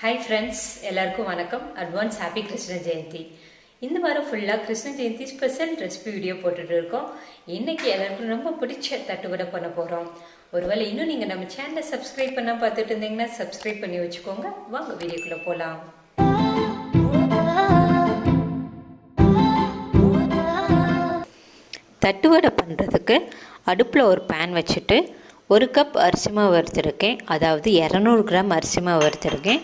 Hi friends, எல்லாருக்கும் வணக்கம். Advance happy Krishna Jayanthi. இந்த வாரம் ஃபுல்லாக Krishna Jayanthi special recipe video போட்டுட்டு இருக்கோம். இன்னைக்கு எல்லாருக்கும் ரொம்ப பிடிச்ச தட்டுவடை பண்ண போகிறோம். ஒருவேளை இன்னும் நீங்கள் நம்ம சேனலை சப்ஸ்கிரைப் பண்ண பார்த்துட்டு இருந்தீங்கன்னா சப்ஸ்கிரைப் பண்ணி வச்சுக்கோங்க. வாங்க வீடியோக்குள்ளே போகலாம். தட்டுவடை பண்ணுறதுக்கு அடுப்பில் ஒரு பேன் வச்சுட்டு 1 கப் அரிசி மாவு வறுத்துருக்கேன். அதாவது 200 கிராம் அரிசி மாவு வறுத்துருக்கேன்.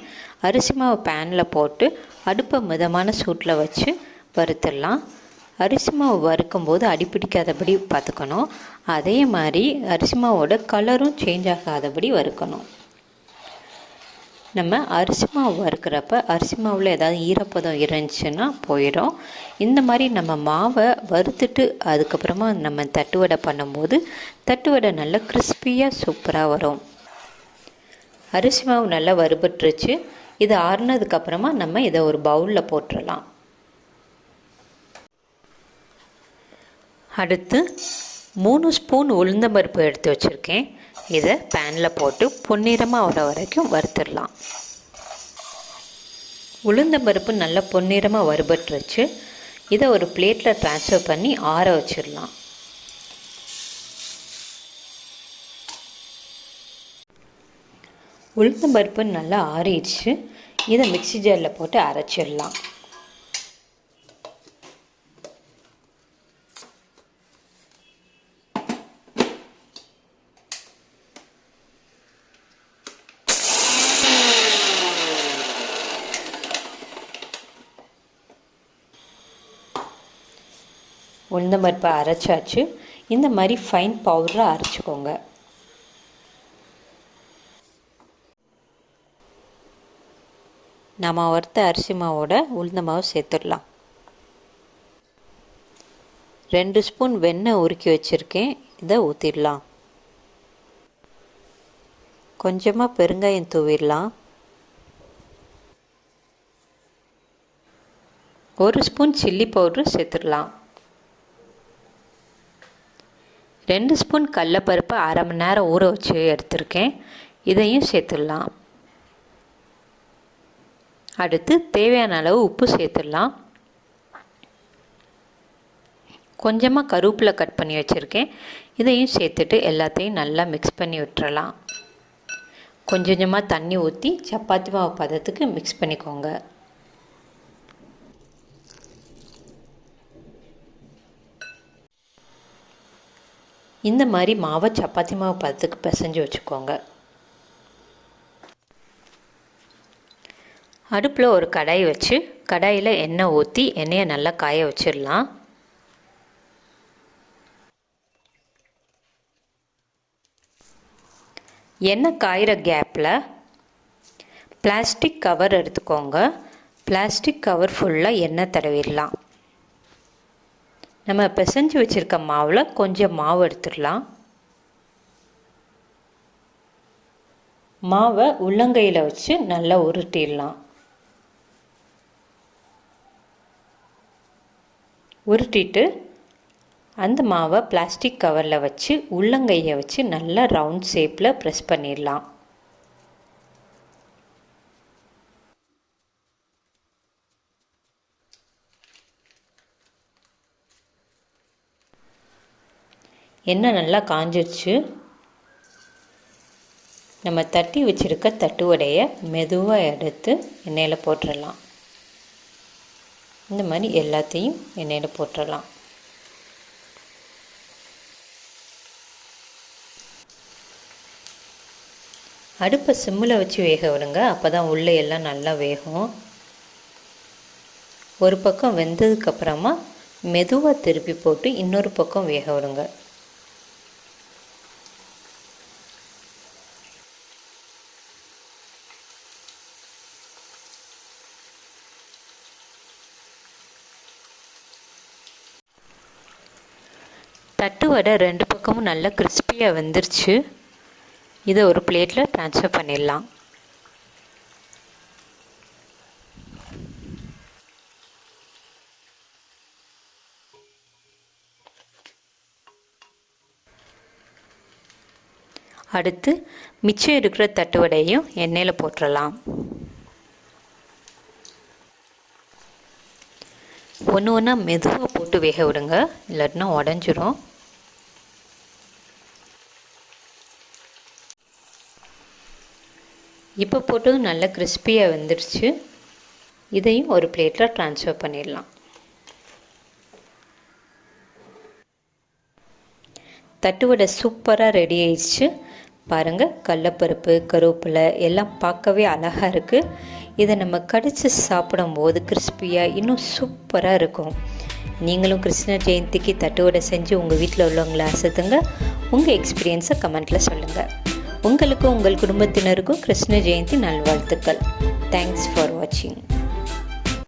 அரிசி மாவு பேனில் போட்டு அடுப்பை மிதமான சூட்டில் வச்சு வறுத்துடலாம். அரிசி மாவு வறுக்கும்போது அடிப்பிடிக்காதபடி பார்த்துக்கணும். அதே மாதிரி அரிசி மாவோட கலரும் சேஞ்ச் ஆகாதபடி வறுக்கணும். நம்ம அரிசி மாவு வறுக்கிறப்ப அரிசி மாவில் ஏதாவது ஈரப்பதம் இருந்துச்சுன்னா போயிடும். இந்த மாதிரி நம்ம மாவை வறுத்துட்டு அதுக்கப்புறமா நம்ம தட்டுவடை பண்ணும்போது தட்டுவடை நல்லா கிறிஸ்பியாக சூப்பராக வரும். அரிசி மாவு நல்லா வறுபட்டுருச்சு. இது ஆறுனதுக்கப்புறமா நம்ம இதை ஒரு பவுலில் போட்டுடலாம். அடுத்து 3 ஸ்பூன் உளுந்தம்பருப்பு எடுத்து வச்சுருக்கேன். இதை பேனில் போட்டு பொன்னிறமாக வர வரைக்கும் வறுத்துடலாம். உளுந்தம்பருப்பு நல்லா பொன்னிறமாக வறுபட்டுருச்சு. இதை ஒரு பிளேட்டில் ட்ரான்ஸ்ஃபர் பண்ணி ஆற வச்சிடலாம். உளுந்தம்பருப்பு நல்லா ஆறிடுச்சு. இதை மிக்ஸி ஜாரில் போட்டு அரைச்சிடலாம். உளுந்தம்பருப்பை அரைச்சாச்சு. இந்த மாதிரி ஃபைன் பவுடரை அரைச்சிக்கோங்க. நம்ம வறுத்த அரிசி மாவோட உளுந்த மாவு சேர்த்துடலாம். 2 ஸ்பூன் வெண்ணெய் உருக்கி வச்சுருக்கேன். இதை ஊற்றிடலாம். கொஞ்சமாக பெருங்காயம் தூவிடலாம். 1 ஸ்பூன் சில்லி பவுட்ரு சேர்த்துடலாம். 2 ஸ்பூன் கடலைப்பருப்பு அரை மணி நேரம் ஊற வச்சு எடுத்திருக்கேன். இதையும் சேர்த்துடலாம். அடுத்து தேவையான அளவு உப்பு சேர்த்துடலாம். கொஞ்சமாக கருவேப்பிலை கட் பண்ணி வச்சுருக்கேன். இதையும் சேர்த்துட்டு எல்லாத்தையும் நல்லா மிக்ஸ் பண்ணி விட்டுறலாம். கொஞ்சம் கொஞ்சமாக தண்ணி ஊற்றி சப்பாத்தி மாவு பதத்துக்கு மிக்ஸ் பண்ணிக்கோங்க. இந்த மாதிரி மாவை சப்பாத்தி மாவு பதத்துக்கு பிசைஞ்சு வச்சுக்கோங்க. அடுப்பில் ஒரு கடாய் வச்சு கடாயில் எண்ணெய் ஊற்றி எண்ணெயை நல்லா காய வச்சிடலாம். எண்ணெய் காயிற கேப்பில் பிளாஸ்டிக் கவர் எடுத்துக்கோங்க. பிளாஸ்டிக் கவர் ஃபுல்லாக எண்ணெய் தடவிடலாம். நம்ம பிசைஞ்சு வச்சுருக்க மாவில் கொஞ்சம் மாவு எடுத்துடலாம். மாவை உள்ளங்கையில் வச்சு நல்லா உருட்டிடலாம். உருட்டிட்டு அந்த மாவை பிளாஸ்டிக் கவரில் வச்சு உள்ளங்கையை வச்சு நல்லா ரவுண்ட் ஷேப்பில் ப்ரெஸ் பண்ணிடலாம். எண்ணெய் நல்லா காஞ்சிருச்சு. நம்ம தட்டி வச்சுருக்க தட்டுவடையை மெதுவாக எடுத்து எண்ணெயில் போட்டுடலாம். இந்த மாதிரி எல்லாத்தையும் எண்ணெயில் போட்டுடலாம். அடுப்பை சிம்மில் வச்சு வேக விடுங்க. அப்போ தான் உள்ளே எல்லாம் நல்லா வேகும். ஒரு பக்கம் வெந்ததுக்கப்புறமா மெதுவாக திருப்பி போட்டு இன்னொரு பக்கம் வேக விடுங்க. தட்டுவடை 2 பக்கமும் நல்லா கிறிஸ்பியாக வெந்துருச்சு. இதை ஒரு பிளேட்டில் ட்ரான்ஸ்ஃபர் பண்ணிடலாம். அடுத்து மிச்சம் இருக்கிற தட்டுவடையும் எண்ணெயில் போட்டுடலாம். ஒன்று ஒன்றா மெதுவாக போட்டு வேக விடுங்க, இல்லாட்டினா உடஞ்சிரும். இப்போ போட்டு நல்லா கிறிஸ்பியாக வெந்துடுச்சு. இதையும் ஒரு பிளேட்டில் ட்ரான்ஸ்ஃபர் பண்ணிடலாம். தட்டு வடை சூப்பராக ரெடி ஆயிடுச்சு. பாருங்கள், கடலப்பருப்பு, கருவேப்பிலை எல்லாம் பார்க்கவே அழகாக இருக்குது. இதை நம்ம கடித்து சாப்பிடும்போது கிறிஸ்பியாக இன்னும் சூப்பராக இருக்கும். நீங்களும் கிருஷ்ண ஜெயந்திக்கு தட்டு வடை செஞ்சு உங்கள் வீட்டில் உள்ளவங்களை அசத்துங்க. உங்கள் எக்ஸ்பீரியன்ஸை கமெண்ட்டில் சொல்லுங்கள். உங்களுக்கும் உங்கள் குடும்பத்தினருக்கும் கிருஷ்ண ஜெயந்தி நல்வாழ்த்துக்கள். தேங்க்ஸ் ஃபார் வாட்சிங்.